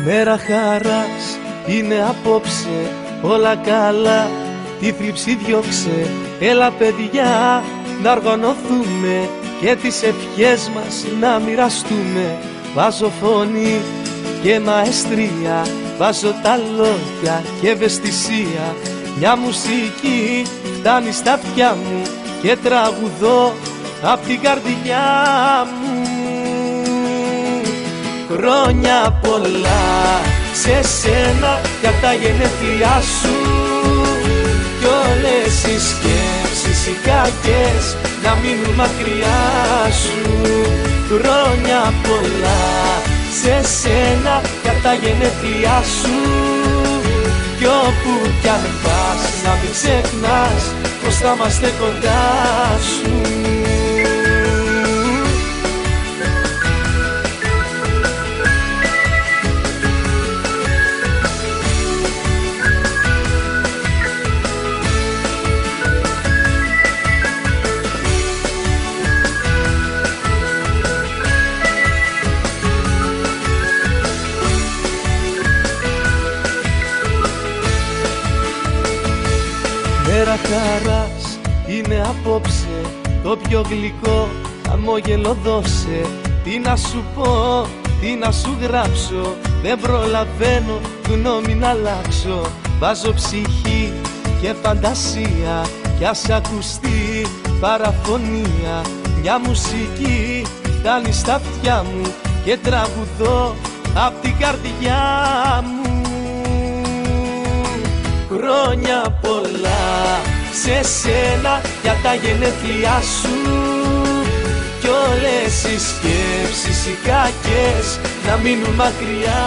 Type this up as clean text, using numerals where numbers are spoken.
Μέρα χαράς είναι απόψε, όλα καλά, τη θλίψη διώξε. Έλα παιδιά να οργανωθούμε και τις ευχές μας να μοιραστούμε. Βάζω φωνή και μαεστρία, βάζω τα λόγια και ευαισθησία. Μια μουσική φτάνει στα αυτιά μου και τραγουδώ απ' την καρδιά μου. Χρόνια πολλά σε σένα για τα γενέθλιά σου, κι όλες οι σκέψεις οι κακές να μείνουν μακριά σου. Χρόνια πολλά σε σένα για τα γενέθλιά σου, κι όπου κι αν πας να μην ξεχνάς πως θα είμαστε κοντά σου. Μέρα χαράς είναι απόψε, το πιο γλυκό χαμόγελο δώσε. Τι να σου πω, τι να σου γράψω, δεν προλαβαίνω γνώμη να αλλάξω. Βάζω ψυχή και φαντασία κι ας ακουστεί παραφωνία. Μια μουσική φτάνει στα αυτιά μου και τραγουδώ απ' την καρδιά μου. Χρόνια πολλά σε σένα για τα γενέθλιά σου, κι όλες οι σκέψεις οι κακές να μείνουν μακριά